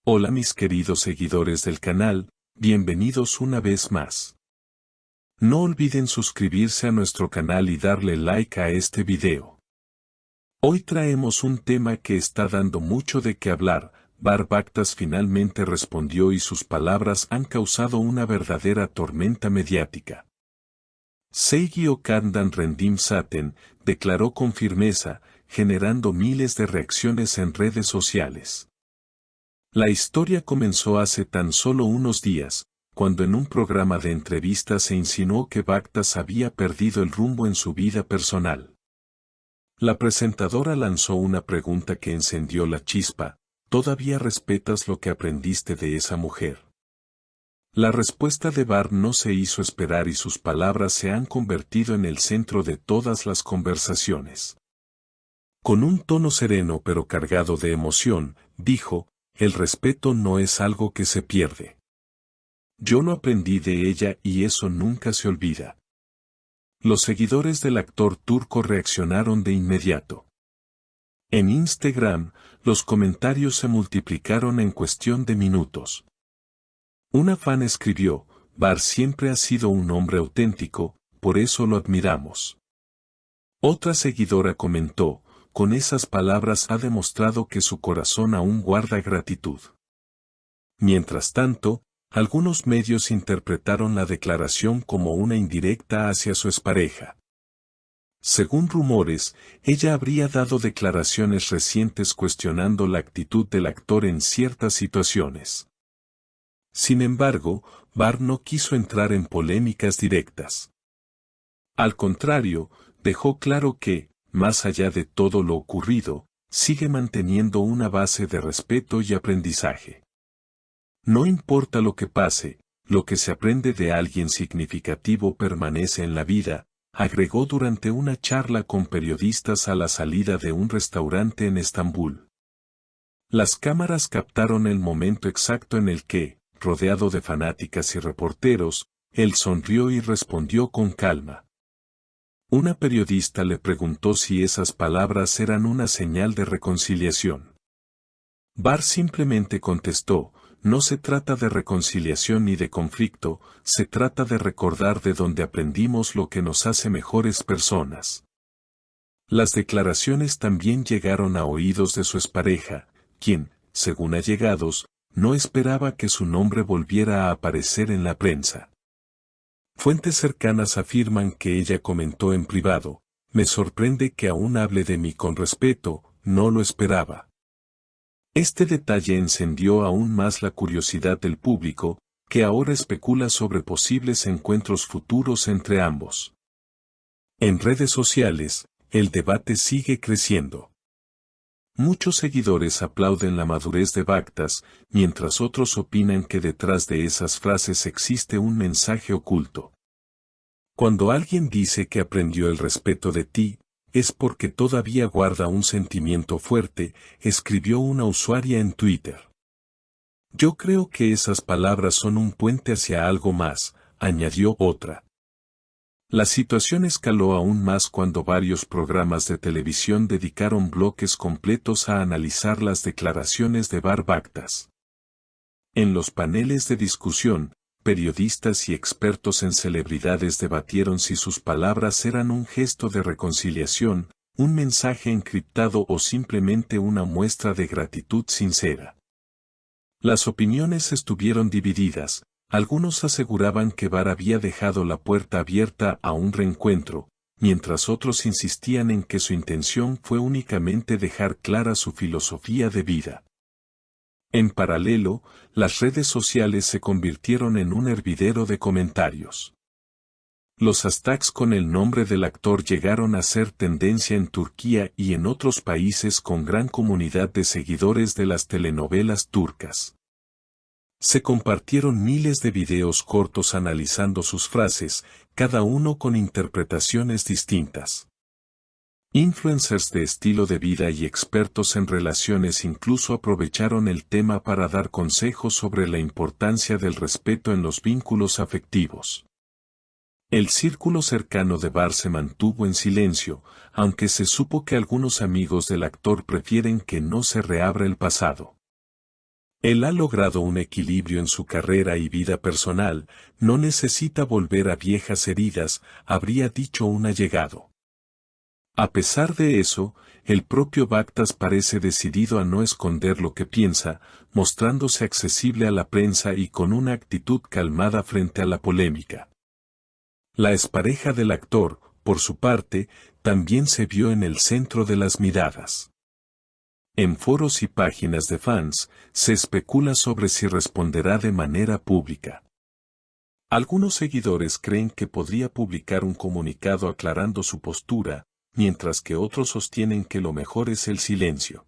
Hola mis queridos seguidores del canal, bienvenidos una vez más. No olviden suscribirse a nuestro canal y darle like a este video. Hoy traemos un tema que está dando mucho de qué hablar. Bar Bactas finalmente respondió y sus palabras han causado una verdadera tormenta mediática. Seigi Okandan Rendim Saten declaró con firmeza, generando miles de reacciones en redes sociales. La historia comenzó hace tan solo unos días, cuando en un programa de entrevistas se insinuó que Bactas había perdido el rumbo en su vida personal. La presentadora lanzó una pregunta que encendió la chispa: ¿todavía respetas lo que aprendiste de esa mujer? La respuesta de Bar no se hizo esperar y sus palabras se han convertido en el centro de todas las conversaciones. Con un tono sereno pero cargado de emoción, dijo: el respeto no es algo que se pierde. Yo lo aprendí de ella y eso nunca se olvida. Los seguidores del actor turco reaccionaron de inmediato. En Instagram, los comentarios se multiplicaron en cuestión de minutos. Una fan escribió: Bar siempre ha sido un hombre auténtico, por eso lo admiramos. Otra seguidora comentó: con esas palabras ha demostrado que su corazón aún guarda gratitud. Mientras tanto, algunos medios interpretaron la declaración como una indirecta hacia su expareja. Según rumores, ella habría dado declaraciones recientes cuestionando la actitud del actor en ciertas situaciones. Sin embargo, Bar no quiso entrar en polémicas directas. Al contrario, dejó claro que, más allá de todo lo ocurrido, sigue manteniendo una base de respeto y aprendizaje. No importa lo que pase, lo que se aprende de alguien significativo permanece en la vida, agregó durante una charla con periodistas a la salida de un restaurante en Estambul. Las cámaras captaron el momento exacto en el que, rodeado de fanáticas y reporteros, él sonrió y respondió con calma. Una periodista le preguntó si esas palabras eran una señal de reconciliación. Bar simplemente contestó: no se trata de reconciliación ni de conflicto, se trata de recordar de dónde aprendimos lo que nos hace mejores personas. Las declaraciones también llegaron a oídos de su expareja, quien, según allegados, no esperaba que su nombre volviera a aparecer en la prensa. Fuentes cercanas afirman que ella comentó en privado: me sorprende que aún hable de mí con respeto, no lo esperaba. Este detalle encendió aún más la curiosidad del público, que ahora especula sobre posibles encuentros futuros entre ambos. En redes sociales, el debate sigue creciendo. Muchos seguidores aplauden la madurez de Bactas, mientras otros opinan que detrás de esas frases existe un mensaje oculto. Cuando alguien dice que aprendió el respeto de ti, es porque todavía guarda un sentimiento fuerte, escribió una usuaria en Twitter. Yo creo que esas palabras son un puente hacia algo más, añadió otra. La situación escaló aún más cuando varios programas de televisión dedicaron bloques completos a analizar las declaraciones de Bar Bactas. En los paneles de discusión, periodistas y expertos en celebridades debatieron si sus palabras eran un gesto de reconciliación, un mensaje encriptado o simplemente una muestra de gratitud sincera. Las opiniones estuvieron divididas. Algunos aseguraban que Bar había dejado la puerta abierta a un reencuentro, mientras otros insistían en que su intención fue únicamente dejar clara su filosofía de vida. En paralelo, las redes sociales se convirtieron en un hervidero de comentarios. Los hashtags con el nombre del actor llegaron a ser tendencia en Turquía y en otros países con gran comunidad de seguidores de las telenovelas turcas. Se compartieron miles de videos cortos analizando sus frases, cada uno con interpretaciones distintas. Influencers de estilo de vida y expertos en relaciones incluso aprovecharon el tema para dar consejos sobre la importancia del respeto en los vínculos afectivos. El círculo cercano de Bar se mantuvo en silencio, aunque se supo que algunos amigos del actor prefieren que no se reabra el pasado. Él ha logrado un equilibrio en su carrera y vida personal, no necesita volver a viejas heridas, habría dicho un allegado. A pesar de eso, el propio Bactas parece decidido a no esconder lo que piensa, mostrándose accesible a la prensa y con una actitud calmada frente a la polémica. La expareja del actor, por su parte, también se vio en el centro de las miradas. En foros y páginas de fans, se especula sobre si responderá de manera pública. Algunos seguidores creen que podría publicar un comunicado aclarando su postura, mientras que otros sostienen que lo mejor es el silencio.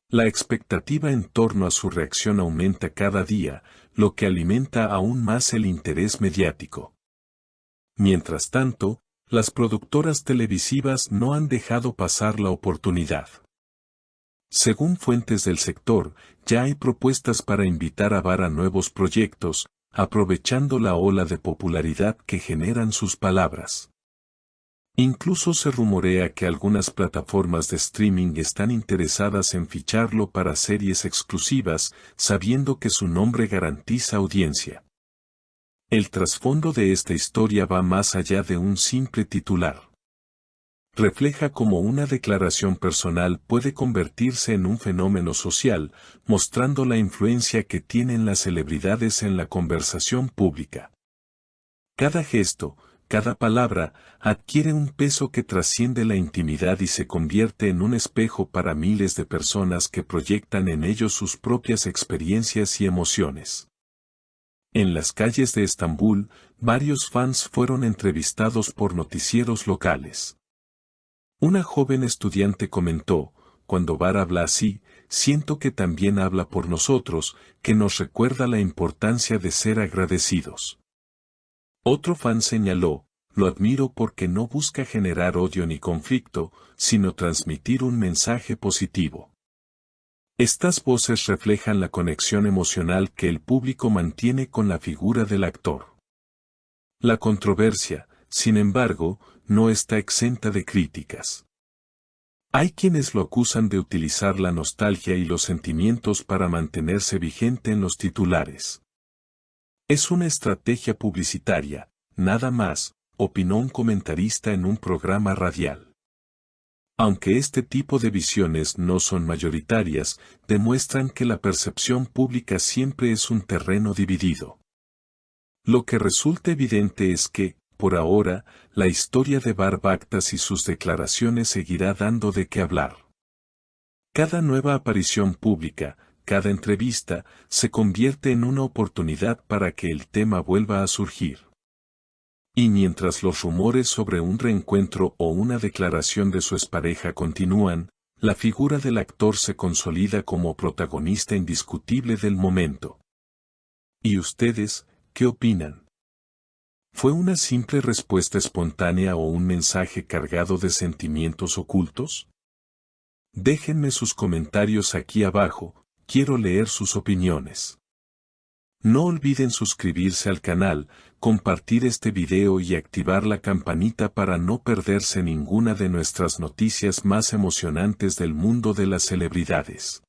La expectativa en torno a su reacción aumenta cada día, lo que alimenta aún más el interés mediático. Mientras tanto, las productoras televisivas no han dejado pasar la oportunidad. Según fuentes del sector, ya hay propuestas para invitar a VAR a nuevos proyectos, aprovechando la ola de popularidad que generan sus palabras. Incluso se rumorea que algunas plataformas de streaming están interesadas en ficharlo para series exclusivas, sabiendo que su nombre garantiza audiencia. El trasfondo de esta historia va más allá de un simple titular. Refleja cómo una declaración personal puede convertirse en un fenómeno social, mostrando la influencia que tienen las celebridades en la conversación pública. Cada gesto, cada palabra, adquiere un peso que trasciende la intimidad y se convierte en un espejo para miles de personas que proyectan en ellos sus propias experiencias y emociones. En las calles de Estambul, varios fans fueron entrevistados por noticieros locales. Una joven estudiante comentó, cuando VAR habla así, siento que también habla por nosotros, que nos recuerda la importancia de ser agradecidos. Otro fan señaló, lo admiro porque no busca generar odio ni conflicto, sino transmitir un mensaje positivo. Estas voces reflejan la conexión emocional que el público mantiene con la figura del actor. La controversia, sin embargo, no está exenta de críticas. Hay quienes lo acusan de utilizar la nostalgia y los sentimientos para mantenerse vigente en los titulares. Es una estrategia publicitaria, nada más, opinó un comentarista en un programa radial. Aunque este tipo de visiones no son mayoritarias, demuestran que la percepción pública siempre es un terreno dividido. Lo que resulta evidente es que, por ahora, la historia de VAR Bactas y sus declaraciones seguirá dando de qué hablar. Cada nueva aparición pública, cada entrevista, se convierte en una oportunidad para que el tema vuelva a surgir. Y mientras los rumores sobre un reencuentro o una declaración de su expareja continúan, la figura del actor se consolida como protagonista indiscutible del momento. ¿Y ustedes, qué opinan? ¿Fue una simple respuesta espontánea o un mensaje cargado de sentimientos ocultos? Déjenme sus comentarios aquí abajo, quiero leer sus opiniones. No olviden suscribirse al canal, compartir este video y activar la campanita para no perderse ninguna de nuestras noticias más emocionantes del mundo de las celebridades.